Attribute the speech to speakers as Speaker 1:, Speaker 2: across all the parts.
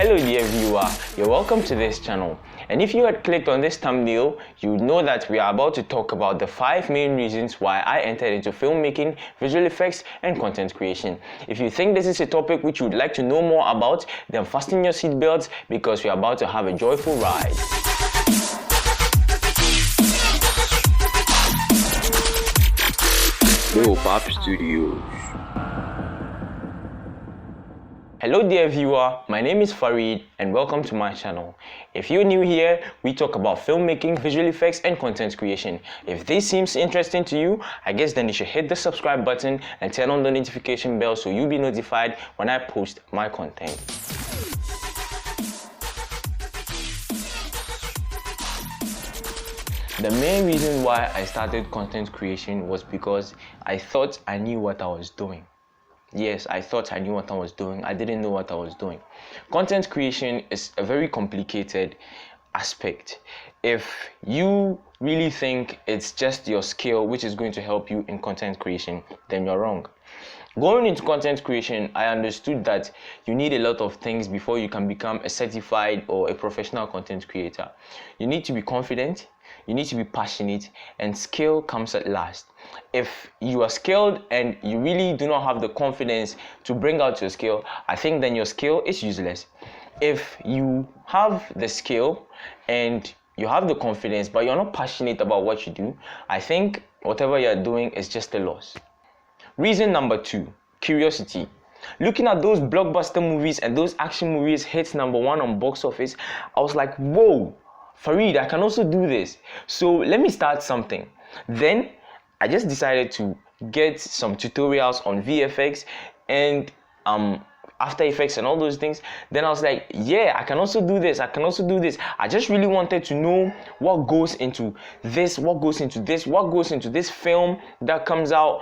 Speaker 1: Hello dear viewer, you're welcome to this channel. And if you had clicked on this thumbnail, you would know that we are about to talk about the 5 main reasons why I entered into filmmaking, visual effects, and content creation. If you think this is a topic which you would like to know more about, then fasten your seatbelts because we are about to have a joyful ride.
Speaker 2: TeCno Pop Studios.
Speaker 1: Hello dear viewer, my name is Farid and welcome to my channel. If you're new here, we talk about filmmaking, visual effects and content creation. If this seems interesting to you, I guess then you should hit the subscribe button and turn on the notification bell so you'll be notified when I post my content. The main reason why I started content creation was because I thought I knew what I was doing. Yes, I thought I knew what I was doing. I didn't know what I was doing. Content creation is a very complicated aspect. If you really think it's just your skill which is going to help you in content creation, then you're wrong. Going into content creation, I understood that you need a lot of things before you can become a certified or a professional content creator. You need to be confident, you need to be passionate, and skill comes at last. If you are skilled and you really do not have the confidence to bring out your skill, I think then your skill is useless. If you have the skill and you have the confidence but you're not passionate about what you do, I think whatever you're doing is just a loss. Reason number 2, curiosity. Looking at those blockbuster movies and those action movies hit #1 on box office, I was like, whoa, Farid, I can also do this. So let me start something. Then I just decided to get some tutorials on VFX and After Effects and all those things. Then I was like, yeah, I can also do this. I can also do this. I just really wanted to know what goes into this, what goes into this, what goes into this film that comes out.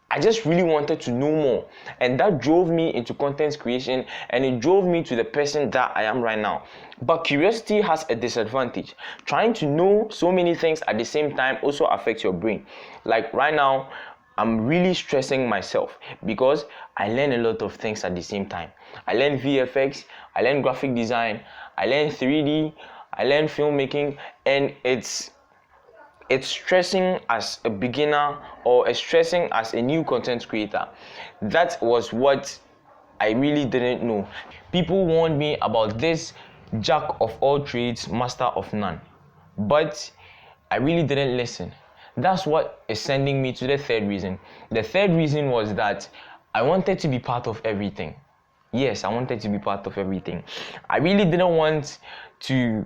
Speaker 1: I just really wanted to know more, and that drove me into content creation, and it drove me to the person that I am right now. But curiosity has a disadvantage. Trying to know so many things at the same time also affects your brain. Like right now, I'm really stressing myself because I learn a lot of things at the same time. I learn VFX, I learn graphic design, I learn 3D, I learn filmmaking, and it's stressing as a beginner or stressing as a new content creator. That was what I really didn't know. People warned me about this jack of all trades, master of none. But I really didn't listen. That's what is sending me to the third reason. The third reason was that I wanted to be part of everything. Yes, I wanted to be part of everything. I really didn't want to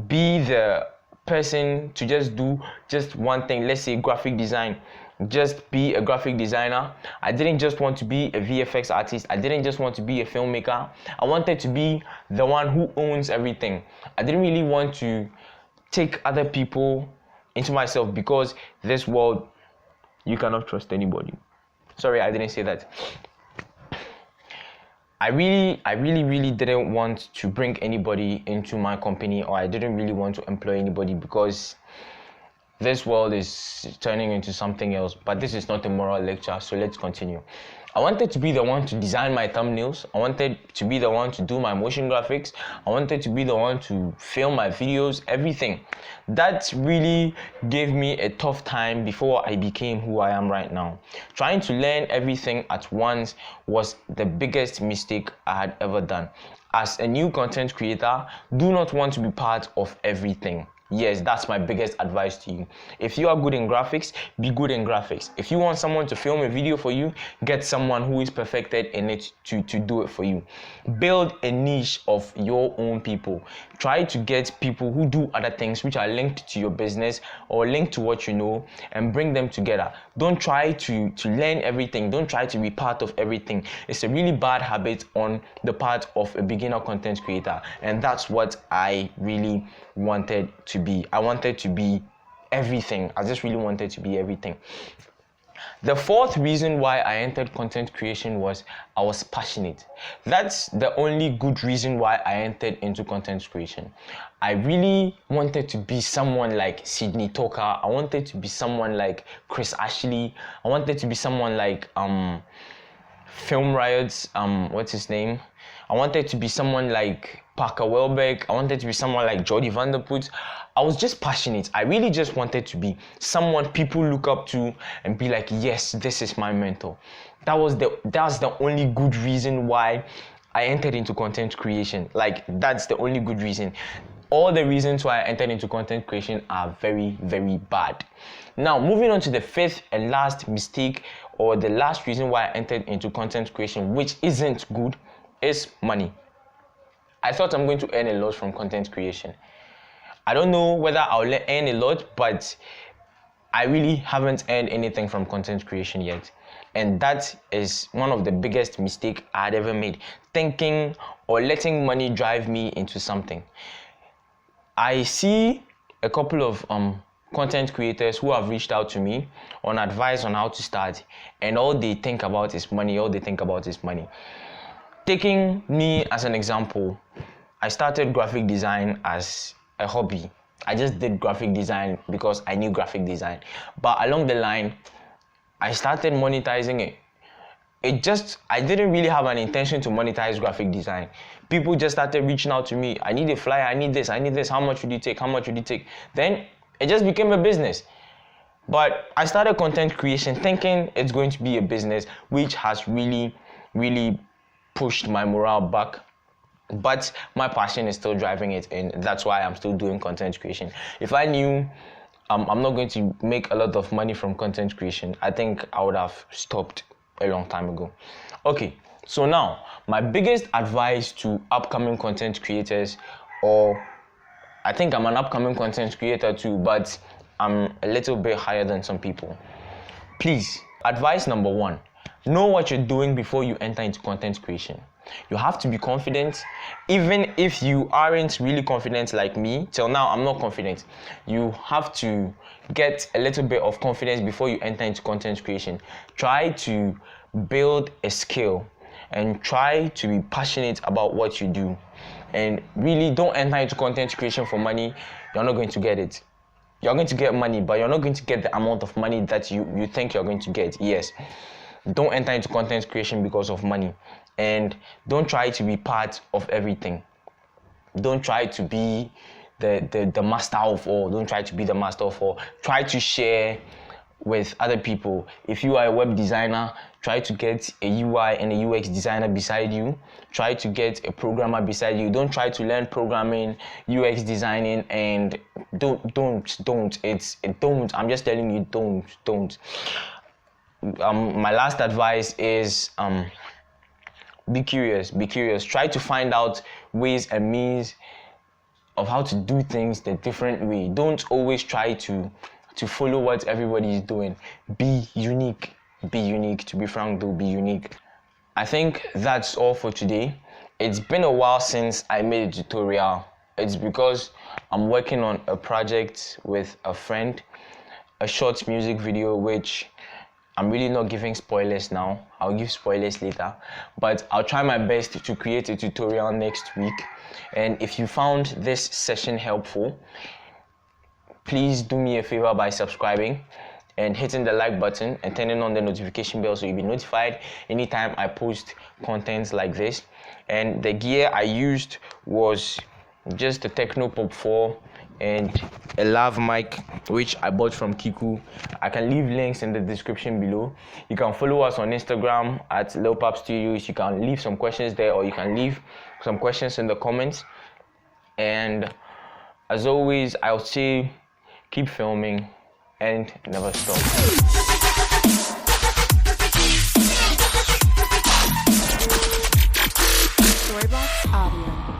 Speaker 1: be the person to just do just one thing. Let's say graphic design, just be a graphic designer. I didn't just want to be a VFX artist. I didn't just want to be a filmmaker. I wanted to be the one who owns everything. I didn't really want to take other people into myself because this world, you cannot trust anybody. Sorry, I didn't say that. I really didn't want to bring anybody into my company, or I didn't really want to employ anybody because this world is turning into something else. But this is not a moral lecture, so let's continue. I wanted to be the one to design my thumbnails. I wanted to be the one to do my motion graphics. I wanted to be the one to film my videos, everything. That really gave me a tough time before I became who I am right now. Trying to learn everything at once was the biggest mistake I had ever done. As a new content creator, do not want to be part of everything. Yes, that's my biggest advice to you. If you are good in graphics, be good in graphics. If you want someone to film a video for you, get someone who is perfected in it to do it for you. Build a niche of your own people. Try to get people who do other things which are linked to your business or linked to what you know, and bring them together. Don't try to learn everything. Don't try to be part of everything. It's a really bad habit on the part of a beginner content creator, and that's what I really wanted to be. I wanted to be everything. I just really wanted to be everything. The fourth reason why I entered content creation was I was passionate. That's the only good reason why I entered into content creation. I really wanted to be someone like Sydney Tucker. I wanted to be someone like Chris Ashley. I wanted to be someone like film riots. What's his name? I wanted to be someone like Parker Welbeck. I wanted to be someone like Jody Vanderput. I was just passionate. I really just wanted to be someone people look up to and be like, yes, this is my mentor. That's the only good reason why I entered into content creation. Like, that's the only good reason. All the reasons why I entered into content creation are very, very bad. Now, moving on to the fifth and last mistake, or the last reason why I entered into content creation, which isn't good, is money. I thought I'm going to earn a lot from content creation. I don't know whether I'll earn a lot, but I really haven't earned anything from content creation yet. And that is one of the biggest mistakes I had ever made, thinking or letting money drive me into something. I see a couple of content creators who have reached out to me on advice on how to start, and all they think about is money. Taking me as an example, I started graphic design as a hobby. I just did graphic design because I knew graphic design. But along the line, I started monetizing it. I didn't really have an intention to monetize graphic design. People just started reaching out to me. I need a flyer, I need this. How much would you take? Then it just became a business. But I started content creation thinking it's going to be a business, which has really, really pushed my morale back. But my passion is still driving it, and that's why I'm still doing content creation. If I knew I'm not going to make a lot of money from content creation, I think I would have stopped a long time ago. Okay, so now my biggest advice to upcoming content creators, or I think I'm an upcoming content creator too, but I'm a little bit higher than some people. Please, advice number one, know what you're doing before you enter into content creation. You have to be confident. Even if you aren't really confident like me, till now I'm not confident. You have to get a little bit of confidence before you enter into content creation. Try to build a skill and try to be passionate about what you do. And really don't enter into content creation for money. You're not going to get it. You're going to get money, but you're not going to get the amount of money that you think you're going to get. Yes. Don't enter into content creation because of money. And don't try to be part of everything. Don't try to be the master of all. Don't try to be the master of all. Try to share with other people. If you are a web designer, try to get a UI and a UX designer beside you. Try to get a programmer beside you. Don't try to learn programming, UX designing, and don't. I'm just telling you, don't. My last advice is be curious. Try to find out ways and means of how to do things the different way. Don't always try to follow what everybody is doing. Be unique. To be frank though, be unique. I think that's all for today. It's been a while since I made a tutorial. It's because I'm working on a project with a friend, a short music video, which I'm really not giving spoilers now. I'll give spoilers later, but I'll try my best to create a tutorial next week. And if you found this session helpful, please do me a favor by subscribing and hitting the like button and turning on the notification bell so you'll be notified anytime I post content like this. And the gear I used was just the TeCno Pop 4 and a Lavillea Mic, which I bought from Kiku. I can leave links in the description below. You can follow us on Instagram at Lil Pop Studios. You can leave some questions there, or you can leave some questions in the comments. And as always, I'll say keep filming and never stop.
Speaker 3: Storybox Audio.